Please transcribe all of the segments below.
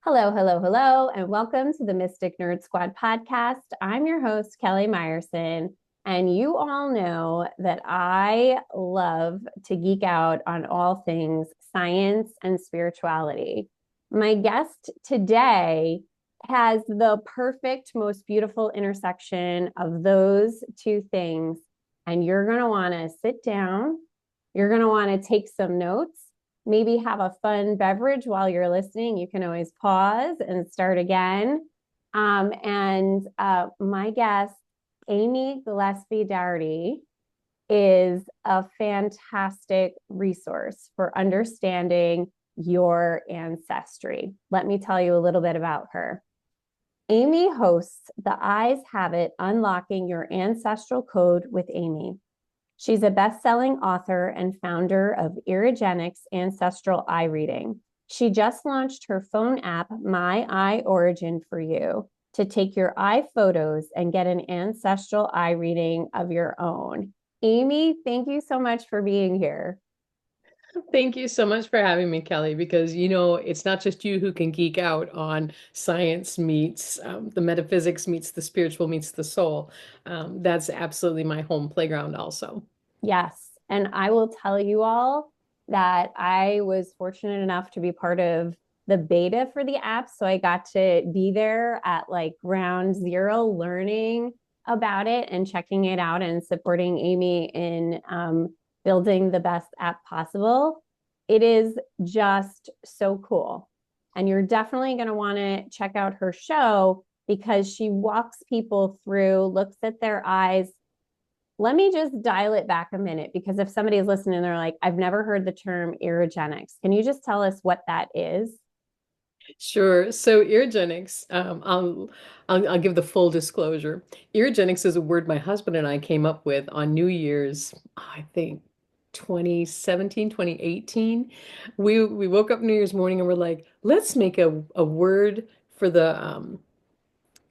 Hello, hello, hello, and welcome to the Mystic Nerd Squad podcast. I'm your host, Kelly Meyerson, and you all know that I love to geek out on all things science and spirituality. My guest today has the perfect, most beautiful intersection of those two things, and you're going to want to sit down. You're going to want to take some notes, maybe have a fun beverage while you're listening. You can always pause and start again. And my guest, Amy Gillespie Dougherty, is a fantastic resource for understanding your ancestry. Let me tell you a little bit about her. Amy hosts The Eyes Have It Unlocking Your Ancestral Code with Amy. She's a best-selling author and founder of Iragenics Ancestral Eye Reading. She just launched her phone app, My Eye Origin, for you to take your eye photos and get an ancestral eye reading of your own. Amy, thank you so much for being here. Thank you so much for having me, Kelly, because it's not just you who can geek out on science meets the metaphysics meets the spiritual meets the soul. That's absolutely my home playground also. Yes. And I will tell you all that I was fortunate enough to be part of the beta for the app. So I got to be there at like ground zero, learning about it and checking it out and supporting Amy in building the best app possible. It is just so cool. And you're definitely going to want to check out her show because she walks people through, looks at their eyes. Let me just dial it back a minute because if somebody is listening, they're like, I've never heard the term irrogenics. Can you just tell us what that is? Sure. So Iragenics, I'll give the full disclosure. Iragenics is a word my husband and I came up with on New Year's, I think 2017, 2018. We woke up New Year's morning and we're like, let's make a word for the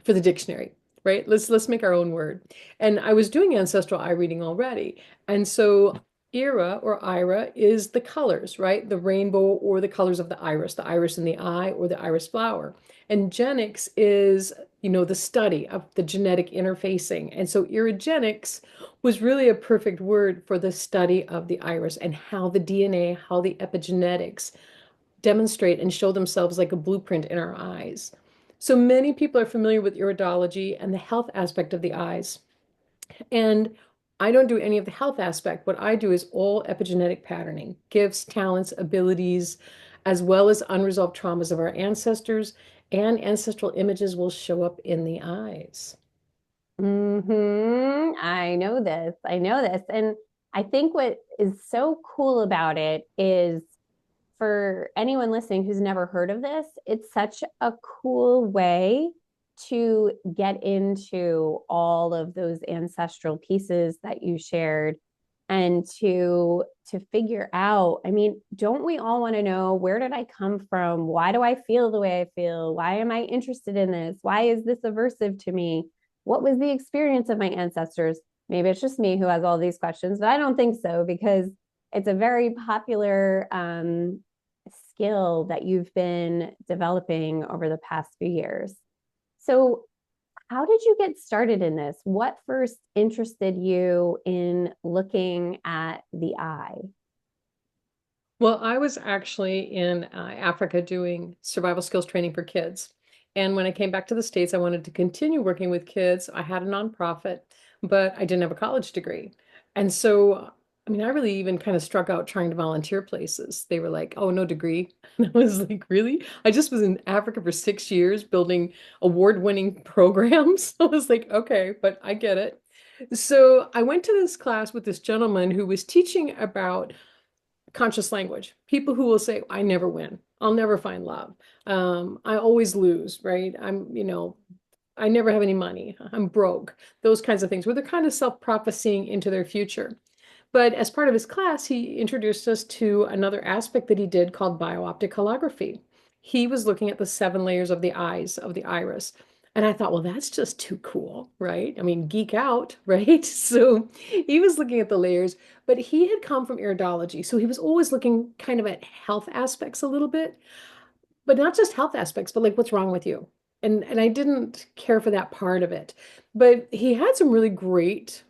dictionary, right? Let's make our own word. And I was doing ancestral eye reading already. And so Ira or Ira is the colors, right? The rainbow or the colors of the iris in the eye or the iris flower. And genics is, the study of the genetic interfacing. And so iragenics was really a perfect word for the study of the iris and how the DNA, how the epigenetics demonstrate and show themselves like a blueprint in our eyes. So many people are familiar with iridology and the health aspect of the eyes. And I don't do any of the health aspect. What I do is all epigenetic patterning, gifts, talents, abilities, as well as unresolved traumas of our ancestors, and ancestral images will show up in the eyes. I know this. I know this. And I think what is so cool about it is for anyone listening who's never heard of this, it's such a cool way to get into all of those ancestral pieces that you shared and to figure out. I mean, don't we all want to know, where did I come from? Why do I feel the way I feel? Why am I interested in this? Why is this aversive to me? What was the experience of my ancestors? Maybe it's just me who has all these questions, but I don't think so because it's a very popular skill that you've been developing over the past few years. So, how did you get started in this? What first interested you in looking at the eye? Well, I was actually in Africa doing survival skills training for kids. And when I came back to the States, I wanted to continue working with kids. I had a nonprofit, but I didn't have a college degree. And so, I mean, I really even kind of struck out trying to volunteer places. They were like, oh, no degree. And I was like, really? I just was in Africa for 6 years building award-winning programs. I was like, okay, but I get it. So I went to this class with this gentleman who was teaching about conscious language. People who will say, I never win. I'll never find love. I always lose, right? I never have any money. I'm broke. Those kinds of things where they're kind of self-prophesying into their future. But as part of his class, he introduced us to another aspect that he did called biooptic holography. He was looking at the 7 layers of the eyes of the iris. And I thought, well, that's just too cool, right? I mean, geek out, right? So he was looking at the layers, but he had come from iridology. So he was always looking kind of at health aspects a little bit. but not just health aspects, but like what's wrong with you? And I didn't care for that part of it. But he had some really great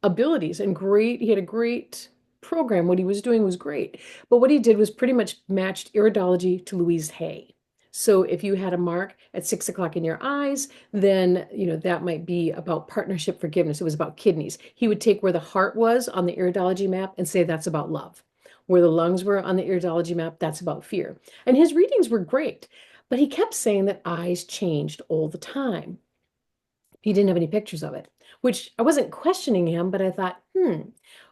abilities and he had a great program. What he was doing was great. But what he did was pretty much matched iridology to Louise Hay. So if you had a mark at 6 o'clock in your eyes, then that might be about partnership forgiveness. It was about kidneys. He would take where the heart was on the iridology map and say that's about love. Where the lungs were on the iridology map, that's about fear. And his readings were great, but he kept saying that eyes changed all the time. He didn't have any pictures of it, which I wasn't questioning him, but I thought,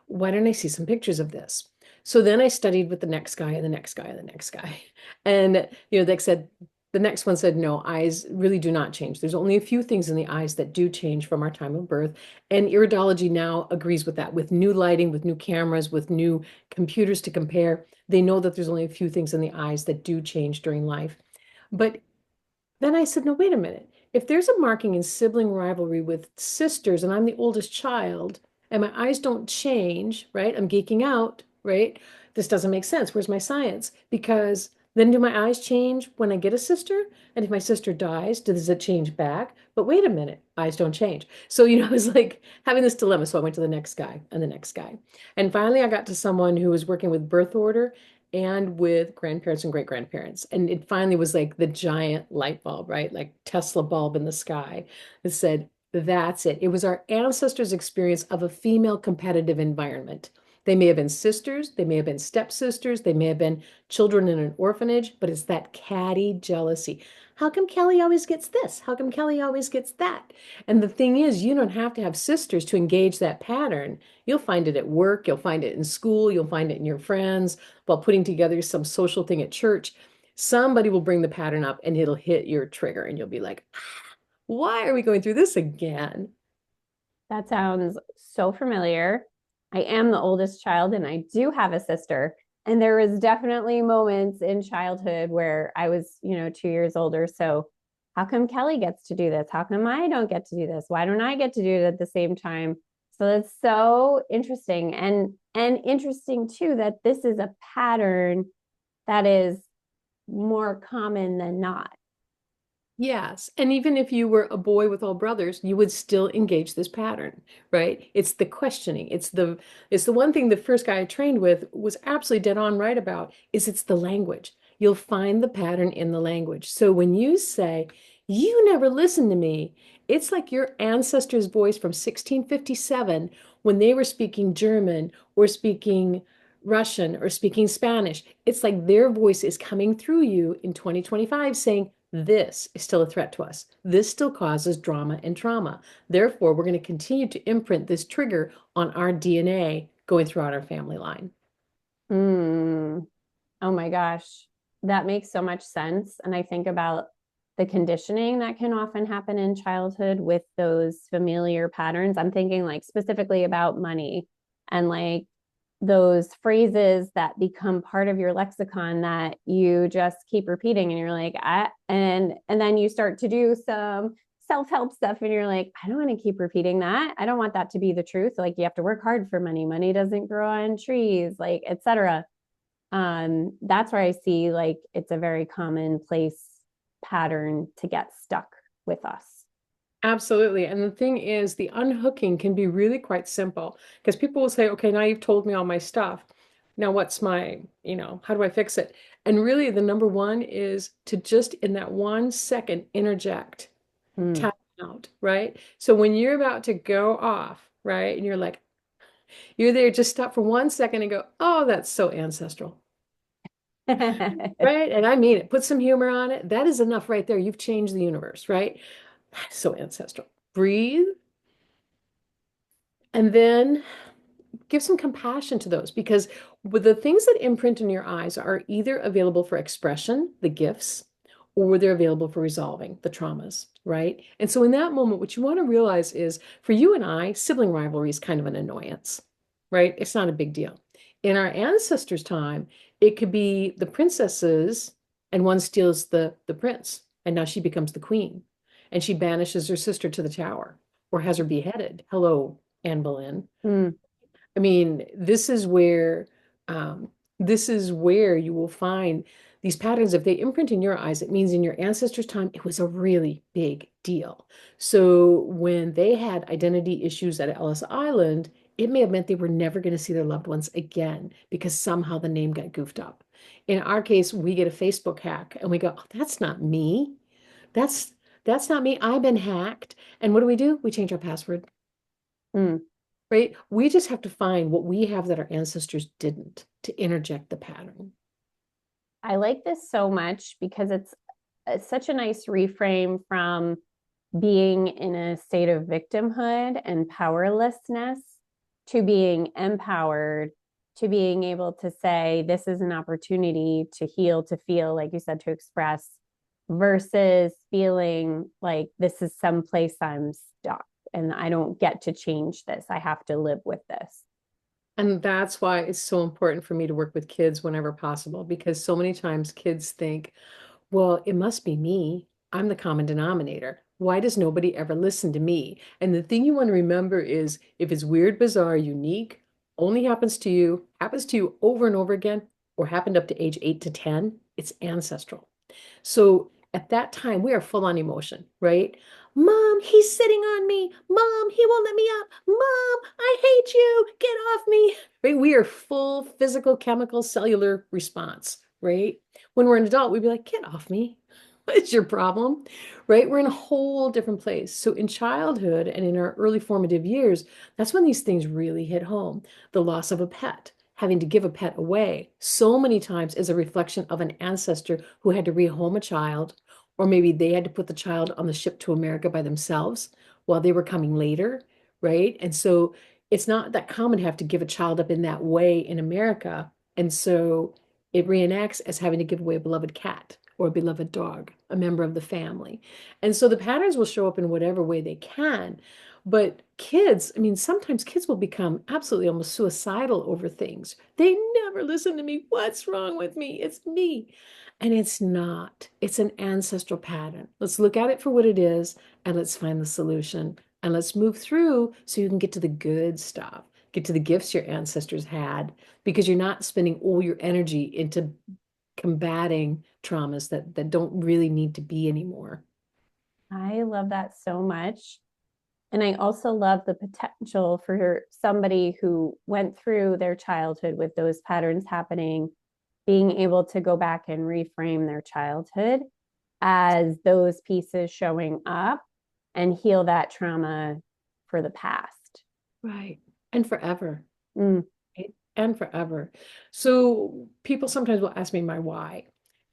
why don't I see some pictures of this? So then I studied with the next guy and the next guy and the next guy. And, they said, the next one said, no, eyes really do not change. There's only a few things in the eyes that do change from our time of birth. And iridology now agrees with that, with new lighting, with new cameras, with new computers to compare. They know that there's only a few things in the eyes that do change during life. But then I said, no, wait a minute. If there's a marking in sibling rivalry with sisters and I'm the oldest child and my eyes don't change, right? I'm geeking out, right? This doesn't make sense. Where's my science? Because then do my eyes change when I get a sister? And if my sister dies, does it change back? But wait a minute, eyes don't change. So, I was like having this dilemma. So I went to the next guy and the next guy. And finally, I got to someone who was working with birth order and with grandparents and great grandparents. And it finally was like the giant light bulb, right? Like Tesla bulb in the sky that said, that's it. It was our ancestors' experience of a female competitive environment. They may have been sisters, they may have been stepsisters, they may have been children in an orphanage, but it's that catty jealousy. How come Kelly always gets this? How come Kelly always gets that? And the thing is, you don't have to have sisters to engage that pattern. You'll find it at work, you'll find it in school, you'll find it in your friends, while putting together some social thing at church. Somebody will bring the pattern up and it'll hit your trigger, and you'll be like, why are we going through this again? That sounds so familiar. I am the oldest child and I do have a sister. And there was definitely moments in childhood where I was, 2 years older. So how come Kelly gets to do this? How come I don't get to do this? Why don't I get to do it at the same time? So that's so interesting. And interesting too that this is a pattern that is more common than not. Yes. And even if you were a boy with all brothers, you would still engage this pattern, right? It's the questioning. It's the one thing the first guy I trained with was absolutely dead on right about is it's the language. You'll find the pattern in the language. So when you say, you never listened to me, it's like your ancestor's voice from 1657 when they were speaking German or speaking Russian or speaking Spanish. It's like their voice is coming through you in 2025 saying, this is still a threat to us. This still causes drama and trauma. Therefore, we're going to continue to imprint this trigger on our DNA going throughout our family line. Mm. Oh my gosh, that makes so much sense. And I think about the conditioning that can often happen in childhood with those familiar patterns. I'm thinking like specifically about money and like those phrases that become part of your lexicon that you just keep repeating and you're like, and then you start to do some self-help stuff and you're like, I don't want to keep repeating that. I don't want that to be the truth. Like you have to work hard for money. Money doesn't grow on trees, like etc. That's where I see like it's a very commonplace pattern to get stuck with us. Absolutely. And the thing is, the unhooking can be really quite simple because people will say, okay, now you've told me all my stuff. Now what's how do I fix it? And really, the number one is to just in that 1 second interject, Mm. tap out, right? So when you're about to go off, right, and you're like, you're there, just stop for 1 second and go, oh, that's so ancestral. Right? And I mean it. Put some humor on it. That is enough right there. You've changed the universe, right? That's so ancestral. Breathe. And then give some compassion to those because with the things that imprint in your eyes are either available for expression, the gifts, or they're available for resolving the traumas, right? And so in that moment, what you want to realize is for you and I, sibling rivalry is kind of an annoyance, right? It's not a big deal. In our ancestors' time, it could be the princesses and one steals the prince, and now she becomes the queen, and she banishes her sister to the tower or has her beheaded. Hello, Anne Boleyn. Mm. I mean, this is where you will find these patterns, if they imprint in your eyes, it means in your ancestors' time, it was a really big deal. So when they had identity issues at Ellis Island, it may have meant they were never going to see their loved ones again because somehow the name got goofed up. In our case, we get a Facebook hack and we go, oh, that's not me. That's that's not me. I've been hacked. And what do? We change our password, Mm. right? We just have to find what we have that our ancestors didn't to interject the pattern. I like this so much because it's such a nice reframe from being in a state of victimhood and powerlessness to being empowered, to being able to say, this is an opportunity to heal, to feel, like you said, to express, versus feeling like this is someplace I'm stuck and I don't get to change this. I have to live with this. And that's why it's so important for me to work with kids whenever possible, because so many times kids think, well, it must be me. I'm the common denominator. Why does nobody ever listen to me? And the thing you want to remember is if it's weird, bizarre, unique, only happens to you over and over again, or happened up to age 8 to 10, it's ancestral. So at that time, we are full on emotion, right? Mom, he's sitting on me. Mom, he won't let me up. Mom, I hate you. Get off me. Right? We are full physical, chemical, cellular response, right? When we're an adult, we'd be like, get off me. What's your problem? Right? We're in a whole different place. So in childhood and in our early formative years, that's when these things really hit home. The loss of a pet, having to give a pet away so many times is a reflection of an ancestor who had to rehome a child, or maybe they had to put the child on the ship to America by themselves while they were coming later, right? And so it's not that common to have to give a child up in that way in America. And so it reenacts as having to give away a beloved cat or a beloved dog, a member of the family. And so the patterns will show up in whatever way they can. But kids, I mean, sometimes kids will become absolutely almost suicidal over things. They never listen to me. What's wrong with me? It's me. And it's not. It's an ancestral pattern. Let's look at it for what it is and let's find the solution. And let's move through so you can get to the good stuff, get to the gifts your ancestors had, because you're not spending all your energy into combating traumas that don't really need to be anymore. I love that so much. And I also love the potential for somebody who went through their childhood with those patterns happening, being able to go back and reframe their childhood as those pieces showing up and heal that trauma for the past. Right. And forever. Mm. Right? And forever. So people sometimes will ask me my why.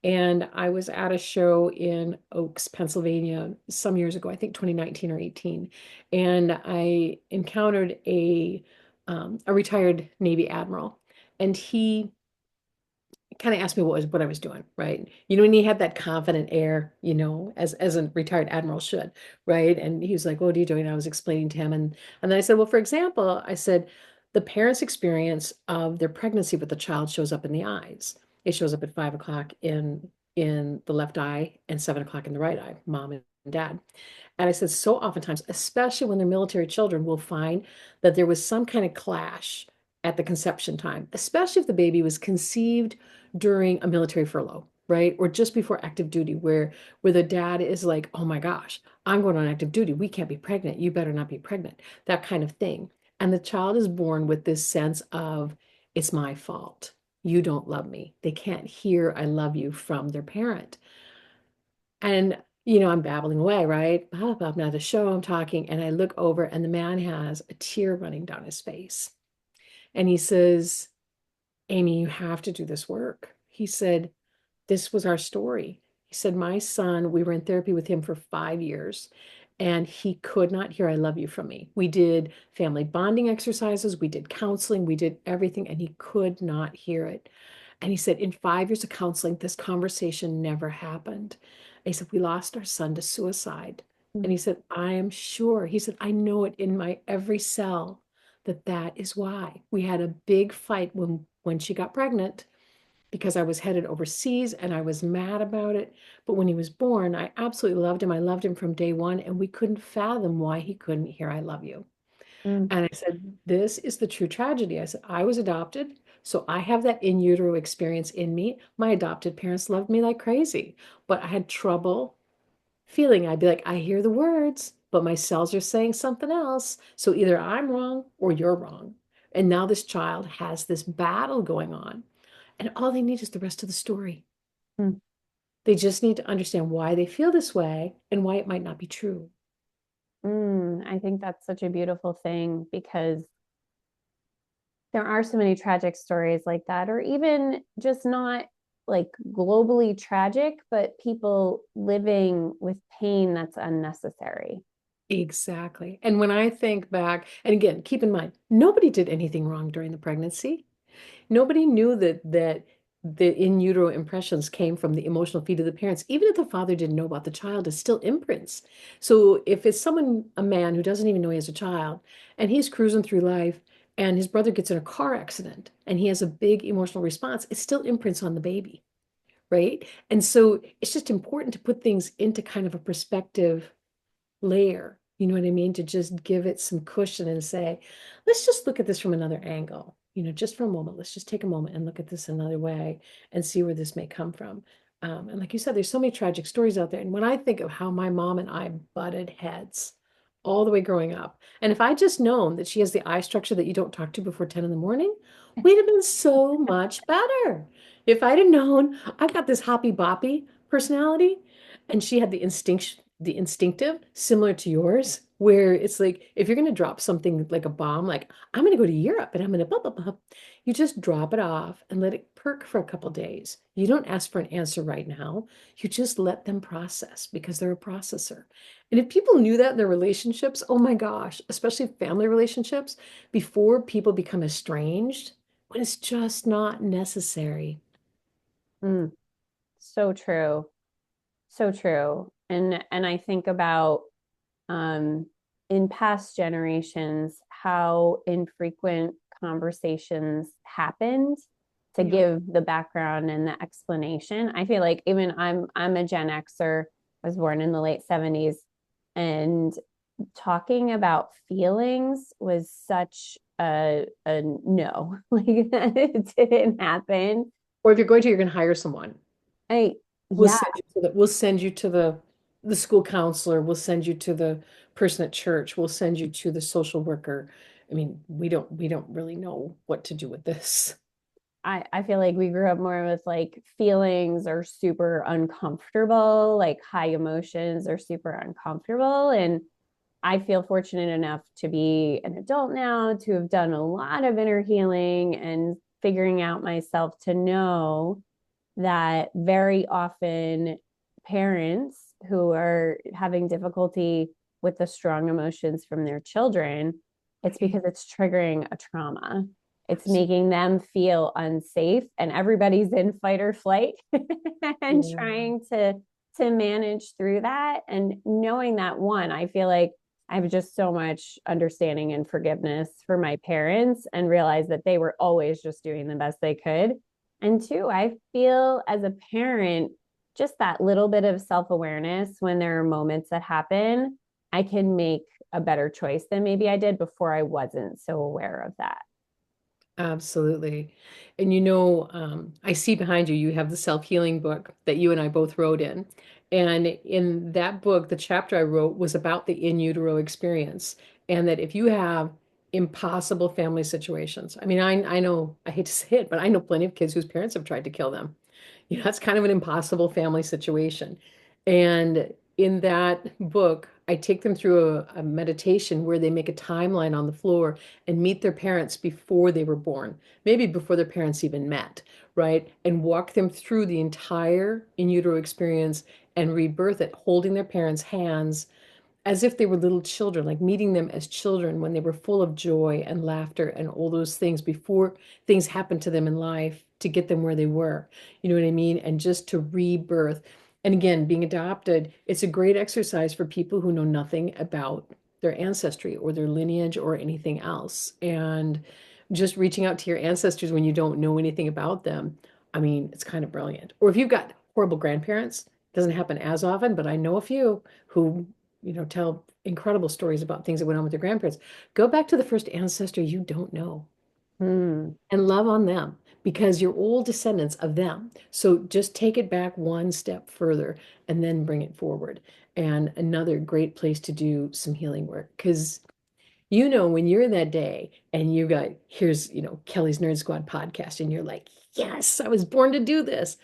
And I was at a show in Oaks, Pennsylvania, some years ago, I think 2019 or 18. And I encountered a retired Navy admiral. And he kind of asked me what I was doing, right? You know, and he had that confident air, you know, as a retired admiral should, right? And he was like, "What are you doing?" I was explaining to him, and then I said, "Well, for example, I said the parents' experience of their pregnancy with the child shows up in the eyes. It shows up at 5 o'clock in the left eye and 7 o'clock in the right eye, mom and dad." And I said, so oftentimes, especially when they're military children, we'll find that there was some kind of clash at the conception time, especially if the baby was conceived during a military furlough, right? Or just before active duty, where the dad is like, oh my gosh, I'm going on active duty. We can't be pregnant. You better not be pregnant. That kind of thing. And the child is born with this sense of, it's my fault. You don't love me. They can't hear I love you from their parent. And I'm babbling away, right? Blah, blah, blah. Now the show I'm talking, and I look over, and the man has a tear running down his face. And he says, Amy, you have to do this work. He said, this was our story. He said, my son, we were in therapy with him for 5 years, and he could not hear I love you from me. We did family bonding exercises, we did counseling, we did everything, and he could not hear it. And he said, in 5 years of counseling, this conversation never happened. And he said, we lost our son to suicide. And he said, I am sure. He said, I know it in my every cell that is why. We had a big fight when she got pregnant because I was headed overseas and I was mad about it. But when he was born, I absolutely loved him. I loved him from day one, and we couldn't fathom why he couldn't hear I love you. Mm. And I said, this is the true tragedy. I said, I was adopted So I have that in utero experience in me. My adopted parents loved me like crazy, but I had trouble feeling. I'd be like, I hear the words, but my cells are saying something else. So either I'm wrong or you're wrong. And now this child has this battle going on. And all they need is the rest of the story. Mm. They just need to understand why they feel this way and why it might not be true. I think that's such a beautiful thing because there are so many tragic stories like that, or even just not like globally tragic, but people living with pain that's unnecessary. Exactly. And when I think back, and again, keep in mind, nobody did anything wrong during the pregnancy. Nobody knew that the in utero impressions came from the emotional feed of the parents. Even if the father didn't know about the child, it's still imprints. So if it's someone, a man who doesn't even know he has a child, and he's cruising through life, and his brother gets in a car accident, and he has a big emotional response, it still imprints on the baby, right? And so it's just important to put things into kind of a perspective layer. You know what I mean? To just give it some cushion and say, let's just look at this from another angle. Just for a moment, let's just take a moment and look at this another way and see where this may come from. And like you said, there's so many tragic stories out there. And when I think of how my mom and I butted heads all the way growing up, and if I just known that she has the eye structure that you don't talk to before 10 in the morning, we'd have been so much better. If I'd have known I've got this hoppy boppy personality, and she had the instinctive, similar to yours, where it's like if you're going to drop something like a bomb, like I'm going to go to Europe and I'm going to blah blah blah, you just drop it off and let it perk for a couple days. You don't ask for an answer right now. You just let them process because they're a processor. And if people knew that in their relationships, oh my gosh, especially family relationships, before people become estranged, when it's just not necessary. Mm, so true. So true. And I think about um, in past generations how infrequent conversations happened to Yep. give the background and the explanation. I feel like even I'm a Gen Xer. I was born in the late 70s, and talking about feelings was such a no. Like it didn't happen. Or if you're going to, you're going to hire someone. I We'll yeah, send you to the school counselor. We'll send you to the person at church. We'll send you to the social worker. I mean, we don't really know what to do with this. I feel like we grew up more with like feelings are super uncomfortable, like high emotions are super uncomfortable. And I feel fortunate enough to be an adult now, to have done a lot of inner healing and figuring out myself, to know that very often parents who are having difficulty with the strong emotions from their children, it's Right. because it's triggering a trauma. It's Absolutely. making them feel unsafe, and everybody's in fight or flight and Yeah. trying to manage through that. And knowing that, one, I feel like I have just so much understanding and forgiveness for my parents and realize that they were always just doing the best they could. And two, I feel as a parent, just that little bit of self awareness when there are moments that happen, I can make a better choice than maybe I did before I wasn't so aware of that. Absolutely. And I see behind you, you have the self-healing book that you and I both wrote in. And in that book, the chapter I wrote was about the in utero experience. And that if you have impossible family situations, I mean, I know, I hate to say it, but I know plenty of kids whose parents have tried to kill them. That's kind of an impossible family situation. And in that book, I take them through a meditation where they make a timeline on the floor and meet their parents before they were born, maybe before their parents even met, right? And walk them through the entire in utero experience and rebirth it, holding their parents' hands as if they were little children, like meeting them as children when they were full of joy and laughter and all those things before things happened to them in life to get them where they were. You know what I mean? And just to rebirth. And again, being adopted, it's a great exercise for people who know nothing about their ancestry or their lineage or anything else. And just reaching out to your ancestors when you don't know anything about them. I mean, it's kind of brilliant. Or if you've got horrible grandparents, doesn't happen as often, but I know a few who tell incredible stories about things that went on with their grandparents. Go back to the first ancestor you don't know. Mm. and love on them because you're all descendants of them. So just take it back one step further and then bring it forward. And another great place to do some healing work because when you're in that day and you got, here's, Kelly's Nerd Squad podcast, and you're like, yes, I was born to do this.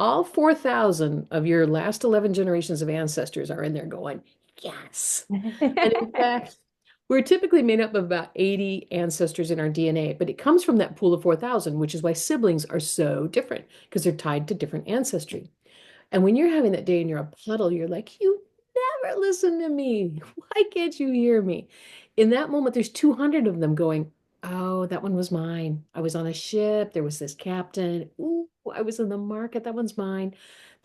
All 4,000 of your last 11 generations of ancestors are in there going, yes. And in fact, we're typically made up of about 80 ancestors in our DNA, but it comes from that pool of 4,000, which is why siblings are so different because they're tied to different ancestry. And when you're having that day and you're a puddle, you're like, you never listen to me. Why can't you hear me? In that moment, there's 200 of them going, oh, that one was mine. I was on a ship. There was this captain. Ooh, I was in the market. That one's mine.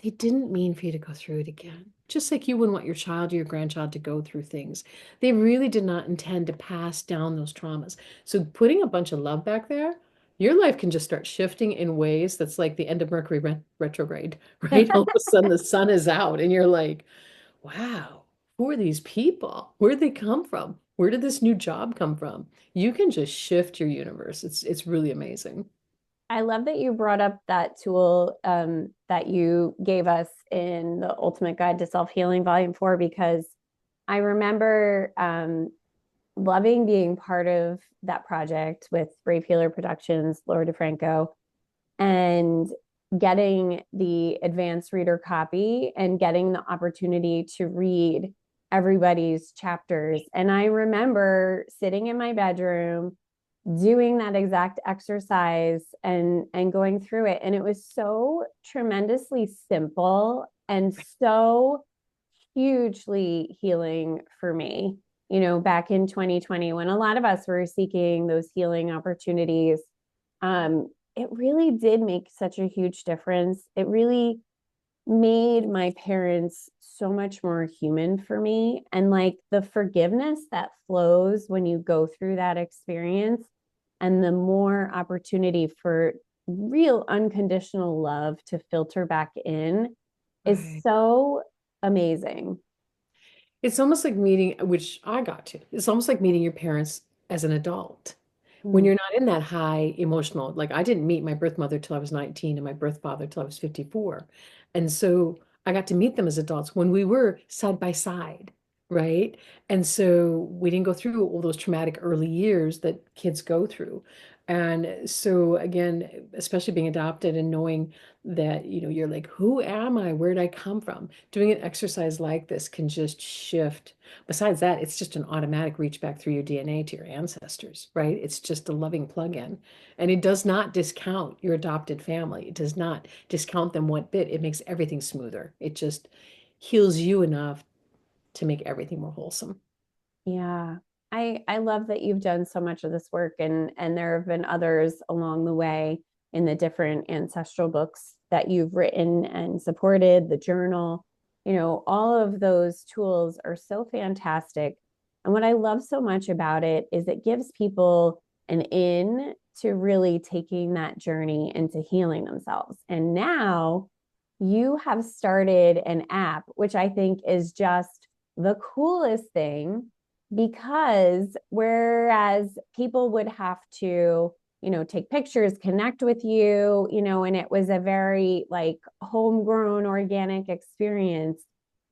They didn't mean for you to go through it again. Just like you wouldn't want your child or your grandchild to go through things. They really did not intend to pass down those traumas. So putting a bunch of love back there, your life can just start shifting in ways that's like the end of Mercury retrograde, right? All of a sudden the sun is out and you're like, wow, who are these people? Where did they come from? Where did this new job come from? You can just shift your universe. It's really amazing. I love that you brought up that tool that you gave us in the Ultimate Guide to Self-Healing, Volume 4, because I remember loving being part of that project with Brave Healer Productions, Laura DeFranco, and getting the advanced reader copy and getting the opportunity to read everybody's chapters. And I remember sitting in my bedroom doing that exact exercise and going through it, and it was so tremendously simple and so hugely healing for me, back in 2020 when a lot of us were seeking those healing opportunities. It really did make such a huge difference. It really made my parents so much more human for me. And like the forgiveness that flows when you go through that experience, and the more opportunity for real unconditional love to filter back in is Right. so amazing. It's almost like meeting, which I got to, it's almost like meeting your parents as an adult. When Mm. you're not in that high emotional, like I didn't meet my birth mother till I was 19 and my birth father till I was 54. And so I got to meet them as adults when we were side by side, right? And so we didn't go through all those traumatic early years that kids go through. And so again, especially being adopted and knowing that, you're like, who am I? Where did I come from? Doing an exercise like this can just shift. Besides that, it's just an automatic reach back through your DNA to your ancestors, right? It's just a loving plug-in. And it does not discount your adopted family. It does not discount them one bit. It makes everything smoother. It just heals you enough to make everything more wholesome. Yeah. I love that you've done so much of this work, and there have been others along the way in the different ancestral books that you've written and supported, the journal. All of those tools are so fantastic. And what I love so much about it is it gives people an in to really taking that journey into healing themselves. And now you have started an app, which I think is just the coolest thing, because whereas people would have to, take pictures, connect with you, and it was a very like homegrown organic experience.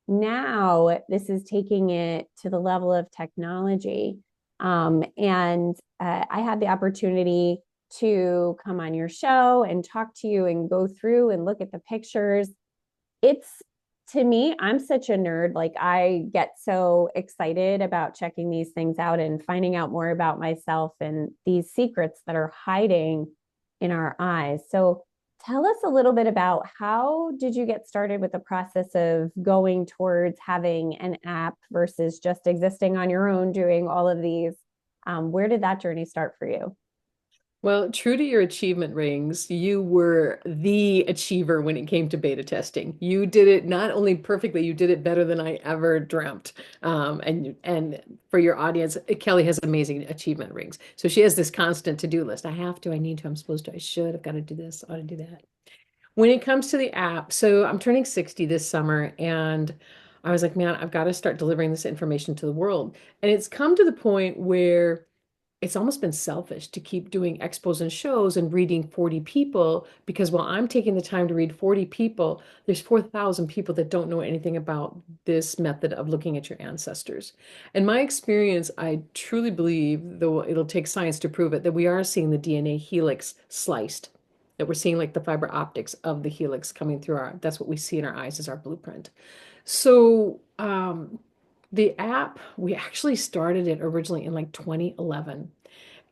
Now this is taking it to the level of technology. And I had the opportunity to come on your show and talk to you and go through and look at the pictures. It's, to me, I'm such a nerd. Like, I get so excited about checking these things out and finding out more about myself and these secrets that are hiding in our eyes. So tell us a little bit about, how did you get started with the process of going towards having an app versus just existing on your own doing all of these? Where did that journey start for you? Well, true to your achievement rings, you were the achiever when it came to beta testing. You did it not only perfectly, you did it better than I ever dreamt. And for your audience, Kelly has amazing achievement rings. So she has this constant to-do list. I have to, I need to, I'm supposed to, I should, I've got to do this, I ought to do that. When it comes to the app, so I'm turning 60 this summer, and I was like, man, I've got to start delivering this information to the world. And it's come to the point where it's almost been selfish to keep doing expos and shows and reading 40 people because while I'm taking the time to read 40 people, there's 4,000 people that don't know anything about this method of looking at your ancestors. In my experience, I truly believe, though it'll take science to prove it, that we are seeing the DNA helix sliced, that we're seeing like the fiber optics of the helix coming through that's what we see in our eyes as our blueprint. So, the app, we actually started it originally in like 2011.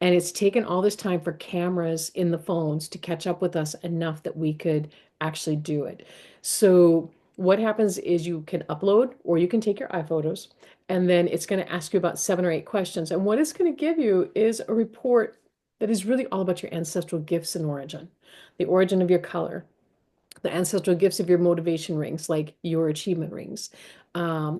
And it's taken all this time for cameras in the phones to catch up with us enough that we could actually do it. So, what happens is you can upload or you can take your iPhotos, and then it's going to ask you about 7 or 8 questions. And what it's going to give you is a report that is really all about your ancestral gifts and origin, the origin of your color, the ancestral gifts of your motivation rings, like your achievement rings,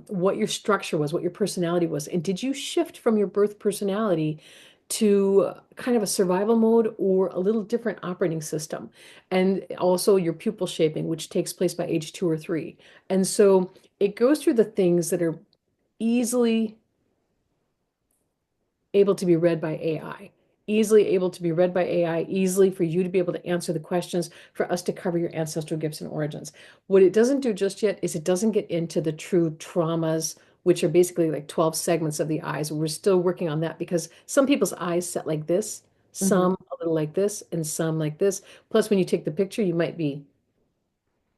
what your structure was, what your personality was, and did you shift from your birth personality to kind of a survival mode or a little different operating system, and also your pupil shaping, which takes place by age 2 or 3. And so it goes through the things that are easily able to be read by AI, easily able to be read by AI, easily for you to be able to answer the questions, for us to cover your ancestral gifts and origins. What it doesn't do just yet is it doesn't get into the true traumas, which are basically like 12 segments of the eyes. We're still working on that because some people's eyes set like this, Mhm. some a little like this, and some like this. Plus, when you take the picture, you might be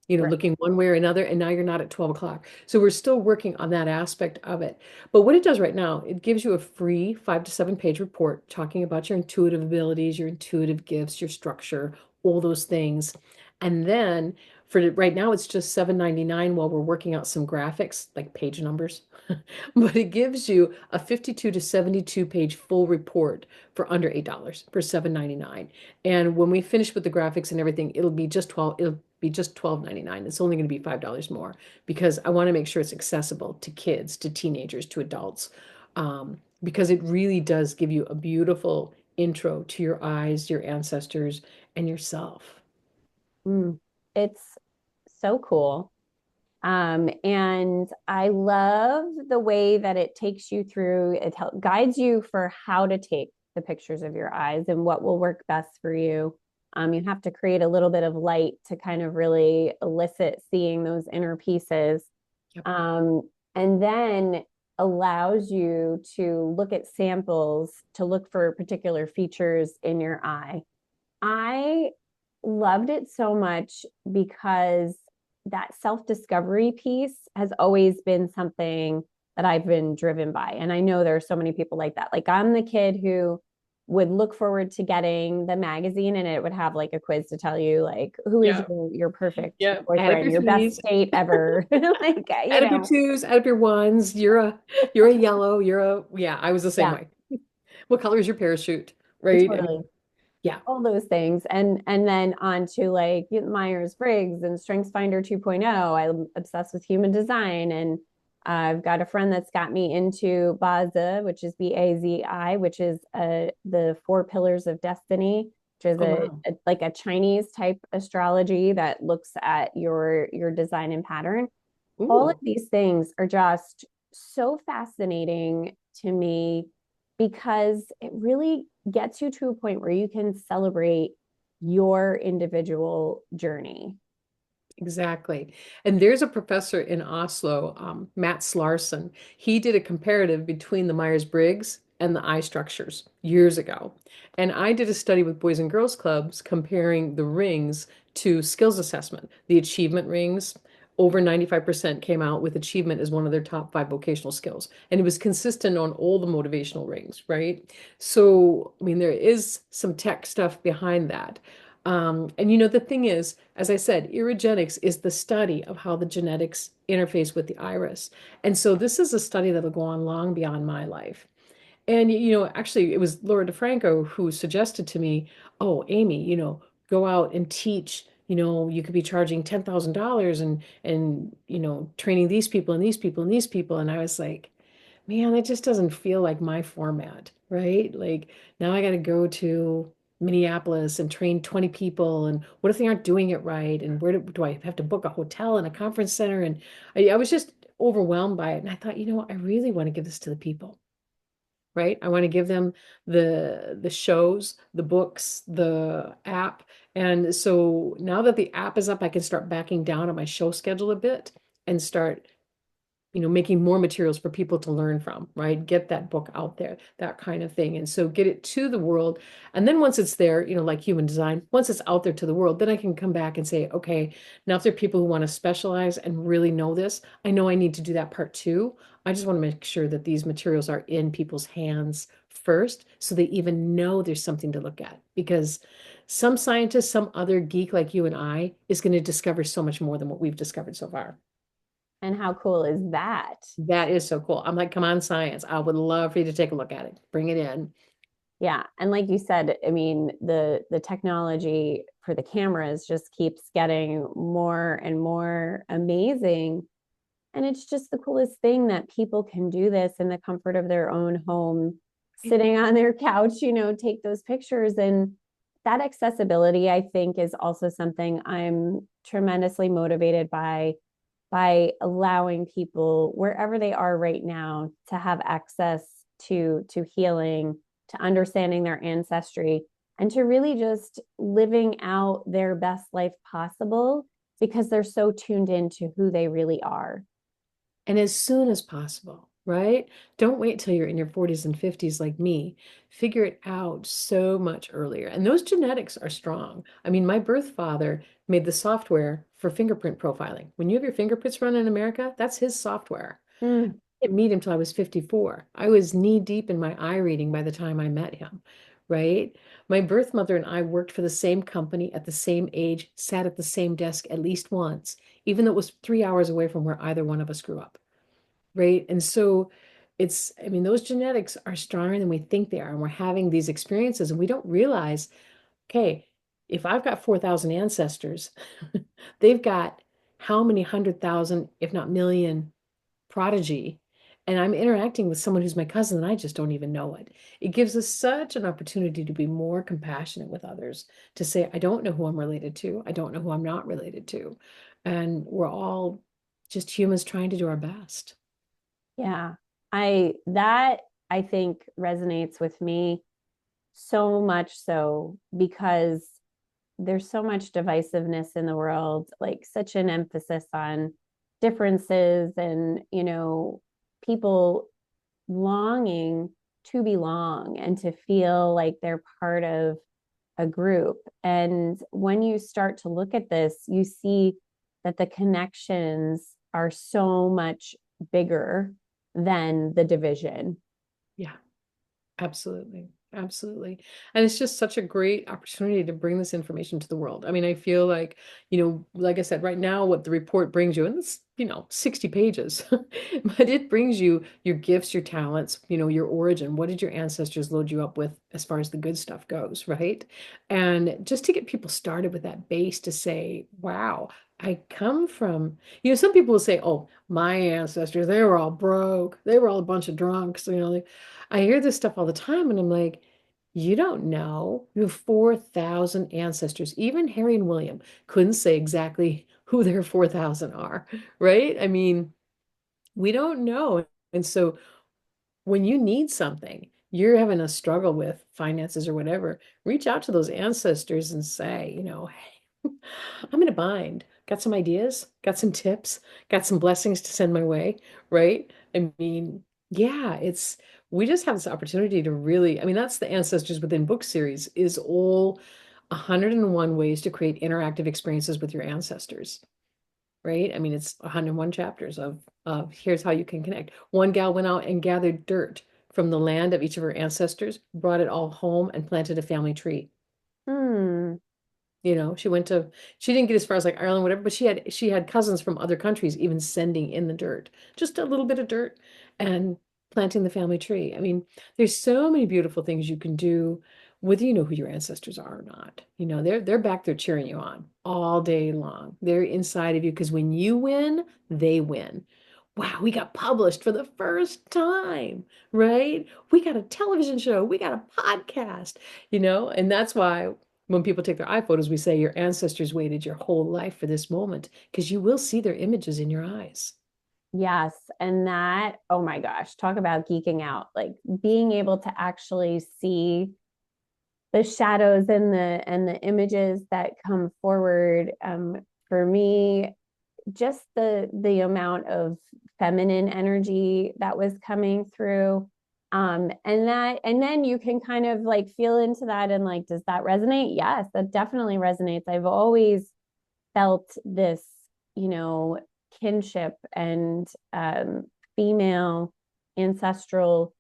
Right. looking one way or another, and now you're not at 12 o'clock. So we're still working on that aspect of it. But what it does right now, it gives you a free 5 to 7 page report talking about your intuitive abilities, your intuitive gifts, your structure, all those things. And then right now, it's just $7.99 while we're working out some graphics, like page numbers. But it gives you a 52 to 72 page full report for under $8 for $7.99. And when we finish with the graphics and everything, it'll be just $12.99. It's only going to be $5 more because I want to make sure it's accessible to kids, to teenagers, to adults, because it really does give you a beautiful intro to your eyes, your ancestors, and yourself. Mm. It's so cool. And I love the way that it takes you through, guides you for how to take the pictures of your eyes and what will work best for you. You have to create a little bit of light to kind of really elicit seeing those inner pieces. Yep. Um, and then allows you to look at samples to look for particular features in your eye. I loved it so much because that self-discovery piece has always been something that I've been driven by. And I know there are so many people like that. Like I'm the kid who would look forward to getting the magazine and it would have like a quiz to tell you like who is Yeah. your perfect Yeah. Add up boyfriend, your your best threes, date ever. Like, add up your twos, add up your ones. You're a yellow. Yeah, I was the same yeah, way. What color is your parachute? Right? I totally. mean, yeah. All those things and then on to like Myers-Briggs and StrengthsFinder 2.0. I'm obsessed with human design and I've got a friend that's got me into Bazi, which is Bazi, which is the 4 pillars of destiny, which is Oh, wow. like a Chinese type astrology that looks at your design and pattern. All of Ooh. these things are just so fascinating to me because it really gets you to a point where you can celebrate your individual journey. Exactly. And there's a professor in Oslo, Matt Slarson. He did a comparative between the Myers-Briggs and the eye structures years ago. And I did a study with Boys and Girls Clubs comparing the rings to skills assessment. The achievement rings, over 95% came out with achievement as one of their top 5 vocational skills. And it was consistent on all the motivational rings, right? So, I mean, there is some tech stuff behind that. And the thing is, as I said, Iragenics is the study of how the genetics interface with the iris. And so this is a study that'll go on long beyond my life. And, actually, it was Laura DeFranco who suggested to me, oh, Amy, go out and teach. You could be charging $10,000 and training these people and these people and these people. And I was like, man, it just doesn't feel like my format, right? Like now I got to go to Minneapolis and train 20 people. And what if they aren't doing it right? And where do I have to book a hotel and a conference center? And I was just overwhelmed by it. And I thought, I really want to give this to the people. right? I want to give them the shows, the books, the app. And so now that the app is up, I can start backing down on my show schedule a bit and start making more materials for people to learn from, right? Get that book out there, that kind of thing. And so get it to the world. And then once it's there, like human design, once it's out there to the world, then I can come back and say, okay, now if there are people who want to specialize and really know this, I know I need to do that part too. I just want to make sure that these materials are in people's hands first so they even know there's something to look at. Because some scientist, some other geek like you and I is going to discover so much more than what we've discovered so far. And how cool is that? That is so cool. I'm like, come on, science. I would love for you to take a look at it. Bring it in. Yeah. And like you said, I mean, the technology for the cameras just keeps getting more and more amazing. And it's just the coolest thing that people can do this in the comfort of their own home, sitting on their couch, take those pictures. And that accessibility, I think, is also something I'm tremendously motivated by allowing people wherever they are right now to have access to healing, to understanding their ancestry, and to really just living out their best life possible because they're so tuned into who they really are. And as soon as possible, right? Don't wait till you're in your 40s and 50s like me. Figure it out so much earlier. And those genetics are strong. I mean, my birth father made the software for fingerprint profiling. When you have your fingerprints run in America, that's his software. Mm. I didn't meet him till I was 54. I was knee deep in my eye reading by the time I met him, right? My birth mother and I worked for the same company at the same age, sat at the same desk at least once, even though it was 3 hours away from where either one of us grew up, right? And so I mean, those genetics are stronger than we think they are. And we're having these experiences and we don't realize, okay, if I've got 4,000 ancestors, they've got how many 100,000, if not million, prodigy, and I'm interacting with someone who's my cousin and I just don't even know it. It gives us such an opportunity to be more compassionate with others, to say, I don't know who I'm related to. I don't know who I'm not related to. And we're all just humans trying to do our best. Yeah. That I think resonates with me so much so because there's so much divisiveness in the world, like such an emphasis on differences and, people longing to belong and to feel like they're part of a group. And when you start to look at this, you see that the connections are so much bigger than the division. Yeah. Absolutely. Absolutely. And it's just such a great opportunity to bring this information to the world. I mean, I feel like, like I said, right now, what the report brings you, and it's, 60 pages, but it brings you your gifts, your talents, your origin. What did your ancestors load you up with as far as the good stuff goes, right? And just to get people started with that base to say, wow, I come from, some people will say, oh, my ancestors, they were all broke. They were all a bunch of drunks, I hear this stuff all the time, and I'm like, you don't know. You have 4,000 ancestors. Even Harry and William couldn't say exactly who their 4,000 are, right? I mean, we don't know. And so when you need something, you're having a struggle with finances or whatever, reach out to those ancestors and say, hey, I'm in a bind. Got some ideas, got some tips, got some blessings to send my way, right? I mean, yeah, we just have this opportunity to really, I mean, that's the Ancestors Within book series is all 101 ways to create interactive experiences with your ancestors, right? I mean, it's 101 chapters of here's how you can connect. One gal went out and gathered dirt from the land of each of her ancestors, brought it all home and planted a family tree. Hmm. She didn't get as far as like Ireland, whatever, but she had cousins from other countries even sending in the dirt, just a little bit of dirt and planting the family tree. I mean, there's so many beautiful things you can do whether you know who your ancestors are or not. They're back there cheering you on all day long. They're inside of you because when you win, they win. Wow, we got published for the first time, right? We got a television show, we got a podcast, and that's why when people take their eye photos, we say your ancestors waited your whole life for this moment because you will see their images in your eyes. Yes. And that, oh my gosh, talk about geeking out, like being able to actually see the shadows and the images that come forward. For me, just the amount of feminine energy that was coming through. And then you can kind of like feel into that and like, does that resonate? Yes, that definitely resonates. I've always felt this, you know, kinship and female ancestral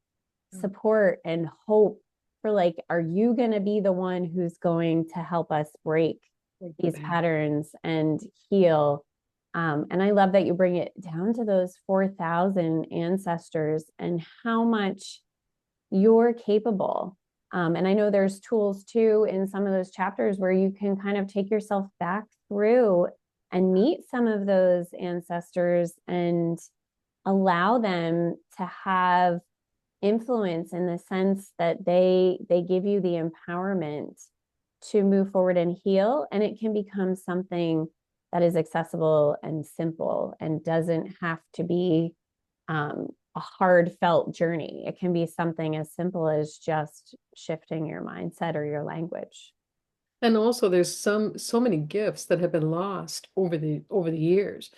support and hope for like, are you going to be the one who's going to help us break these patterns and heal? And I love that you bring it down to those 4,000 ancestors and how much you're capable. And I know there's tools too in some of those chapters where you can kind of take yourself back through and meet some of those ancestors and allow them to have influence in the sense that they give you the empowerment to move forward and heal, and it can become something that is accessible and simple and doesn't have to be a hard felt journey. It can be something as simple as just shifting your mindset or your language. And also there's so many gifts that have been lost over the years,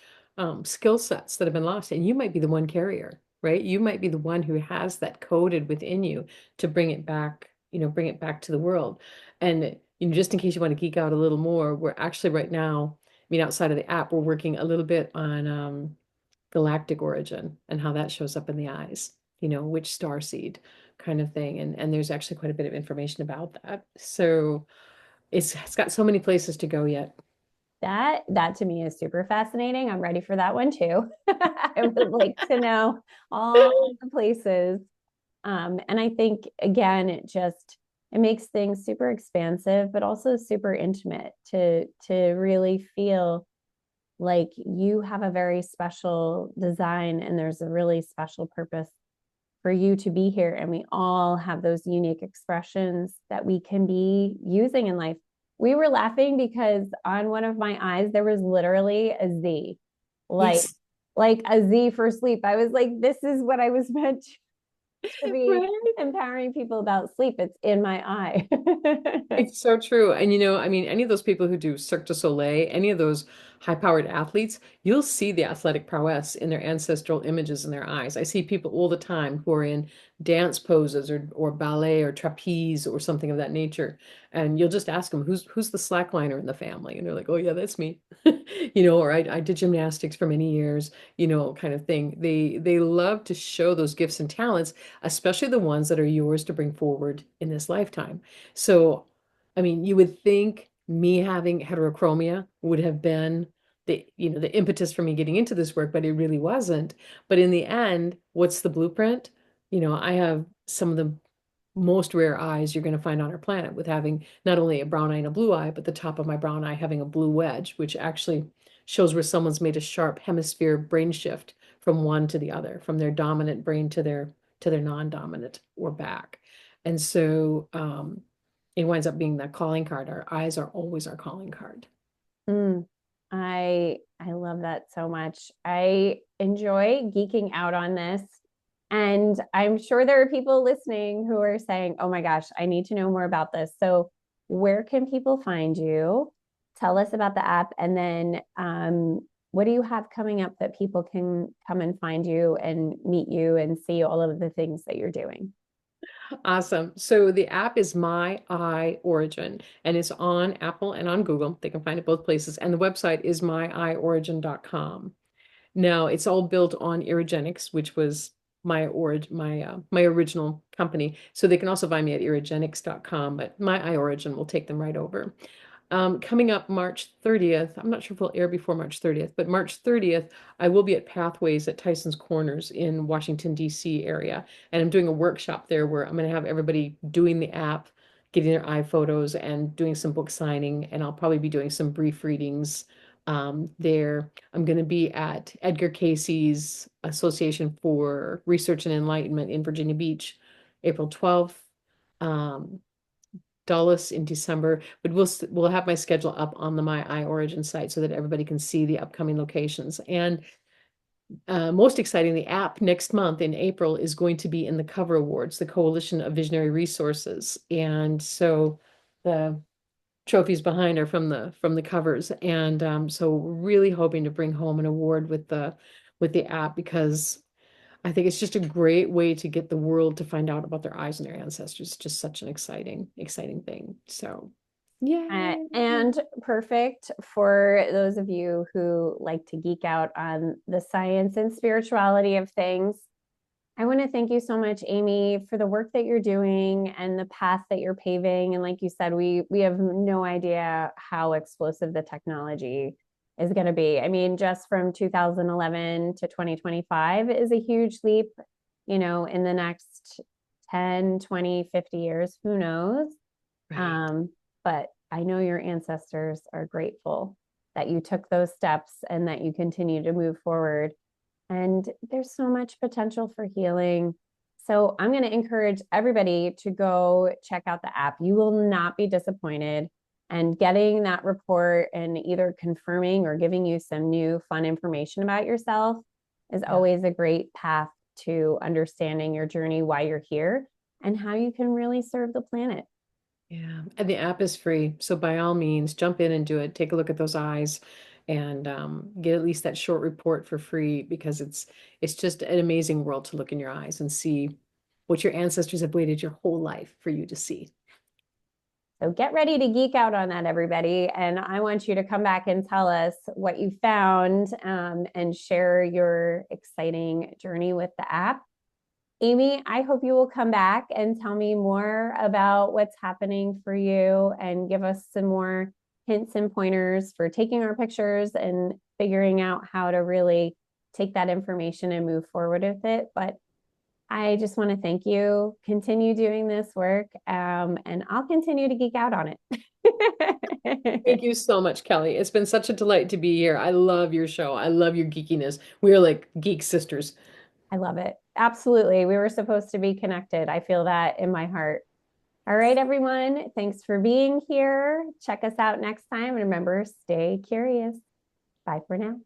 skill sets that have been lost, and you might be the one carrier, right? You might be the one who has that coded within you to bring it back, bring it back to the world. And just in case you want to geek out a little more, we're actually right now, I mean, outside of the app, we're working a little bit on galactic origin and how that shows up in the eyes, which star seed kind of thing. And there's actually quite a bit of information about that. So it's got so many places to go yet. That to me is super fascinating. I'm ready for that one too. I would like to know all the places. And I think again, it makes things super expansive, but also super intimate to really feel like you have a very special design and there's a really special purpose for you to be here. And we all have those unique expressions that we can be using in life. We were laughing because on one of my eyes, there was literally a Z, like, Yes. like a Z for sleep. I was like, this is what I was meant to be Right. empowering people about sleep. It's in my eye. It's so true. And I mean, any of those people who do Cirque du Soleil, any of those high-powered athletes, you'll see the athletic prowess in their ancestral images in their eyes. I see people all the time who are in dance poses or ballet or trapeze or something of that nature. And you'll just ask them, who's the slackliner in the family? And they're like, oh yeah, that's me. Or I did gymnastics for many years, kind of thing. They love to show those gifts and talents, especially the ones that are yours to bring forward in this lifetime. So I mean, you would think me having heterochromia would have been the impetus for me getting into this work, but it really wasn't. But in the end, what's the blueprint? I have some of the most rare eyes you're going to find on our planet, with having not only a brown eye and a blue eye, but the top of my brown eye having a blue wedge, which actually shows where someone's made a sharp hemisphere brain shift from one to the other, from their dominant brain to their non-dominant or back. And so it winds up being that calling card. Our eyes are always our calling card. Mm, I love that so much. I enjoy geeking out on this. And I'm sure there are people listening who are saying, "Oh my gosh, I need to know more about this." So, where can people find you? Tell us about the app, and then what do you have coming up that people can come and find you and meet you and see all of the things that you're doing? Awesome. So the app is My Eye Origin, and it's on Apple and on Google. They can find it both places. And the website is myeyeorigin.com. Now, it's all built on Iragenics, which was my original company. So they can also find me at iragenics.com, but My Eye Origin will take them right over. Coming up March 30th, I'm not sure if we'll air before March 30th, but March 30th, I will be at Pathways at Tyson's Corners in Washington, D.C. area. And I'm doing a workshop there where I'm going to have everybody doing the app, getting their eye photos, and doing some book signing. And I'll probably be doing some brief readings there. I'm going to be at Edgar Casey's Association for Research and Enlightenment in Virginia Beach, April 12th. Dulles in December, but we'll have my schedule up on the My Eye Origin site so that everybody can see the upcoming locations. And most exciting, the app next month in April is going to be in the Cover Awards, the Coalition of Visionary Resources. And so the trophies behind are from the covers. And so we're really hoping to bring home an award with the app because I think it's just a great way to get the world to find out about their eyes and their ancestors. Just such an exciting thing. So, yay. And perfect for those of you who like to geek out on the science and spirituality of things. I want to thank you so much, Amy, for the work that you're doing and the path that you're paving. And like you said, we have no idea how explosive the technology is going to be. I mean, just from 2011 to 2025 is a huge leap, in the next 10, 20, 50 years, who knows? Right. But I know your ancestors are grateful that you took those steps and that you continue to move forward. And there's so much potential for healing. So I'm going to encourage everybody to go check out the app. You will not be disappointed. And getting that report and either confirming or giving you some new fun information about yourself is Yeah. always a great path to understanding your journey, why you're here, and how you can really serve the planet. Yeah, and the app is free. So by all means, jump in and do it. Take a look at those eyes and get at least that short report for free because it's just an amazing world to look in your eyes and see what your ancestors have waited your whole life for you to see. So get ready to geek out on that, everybody. And I want you to come back and tell us what you found, and share your exciting journey with the app. Amy, I hope you will come back and tell me more about what's happening for you and give us some more hints and pointers for taking our pictures and figuring out how to really take that information and move forward with it. But I just want to thank you. Continue doing this work, and I'll continue to geek out on Thank it. you so much, Kelly. It's been such a delight to be here. I love your show. I love your geekiness. We are like geek sisters. I love it. Absolutely. We were supposed to be connected. I feel that in my heart. All right, everyone. Thanks for being here. Check us out next time. And remember, stay curious. Bye for now.